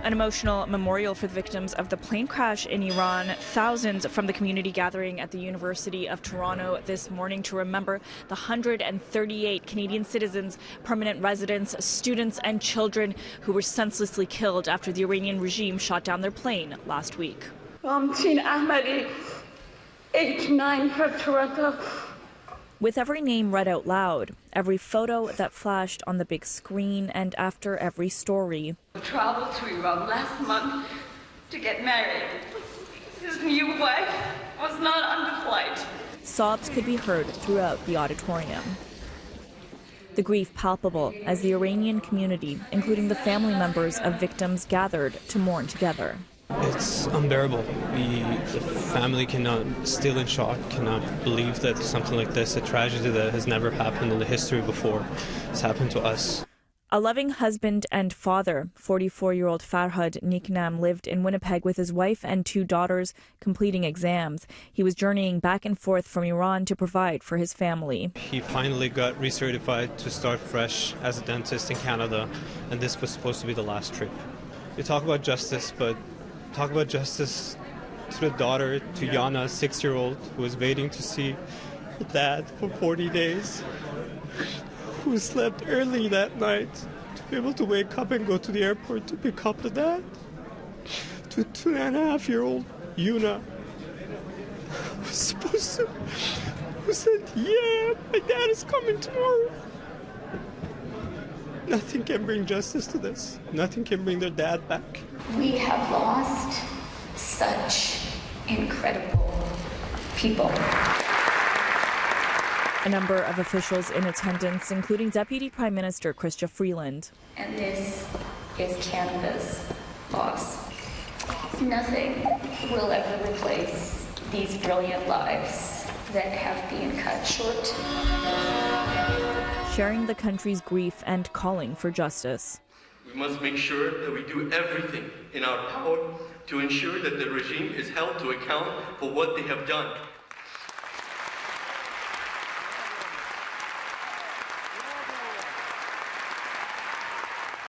An emotional memorial for the victims of the plane crash in Iran. Thousands from the community gathering at the University of Toronto this morning to remember the 138 Canadian citizens, permanent residents, students and children who were senselessly killed after the Iranian regime shot down their plane last week. Ahmadi, 89 from Toronto. With every name read out loud, every photo that flashed on the big screen, and after every story. I traveled to Iran last month to get married. His new wife was not on the flight. Sobs could be heard throughout the auditorium. The grief palpable as the Iranian community, including the family members of victims, gathered to mourn together. It's unbearable. The family still in shock, cannot believe that something like this, a tragedy that has never happened in the history before, has happened to us. A loving husband and father, 44-year-old Farhad Niknam, lived in Winnipeg with his wife and 2 daughters, completing exams. He was journeying back and forth from Iran to provide for his family. He finally got recertified to start fresh as a dentist in Canada, and this was supposed to be the last trip. You talk about justice, but talk about justice to the daughter, to Yana, 6-year-old, who was waiting to see her dad for 40 days, who slept early that night to be able to wake up and go to the airport to pick up the dad, to 2.5-year-old Yuna, who said, yeah, my dad is coming tomorrow. Nothing can bring justice to this. Nothing can bring their dad back. We have lost such incredible people. A number of officials in attendance, including Deputy Prime Minister Chrystia Freeland. And this is Canada's loss. Nothing will ever replace these brilliant lives that have been cut short. Sharing the country's grief and calling for justice. We must make sure that we do everything in our power to ensure that the regime is held to account for what they have done.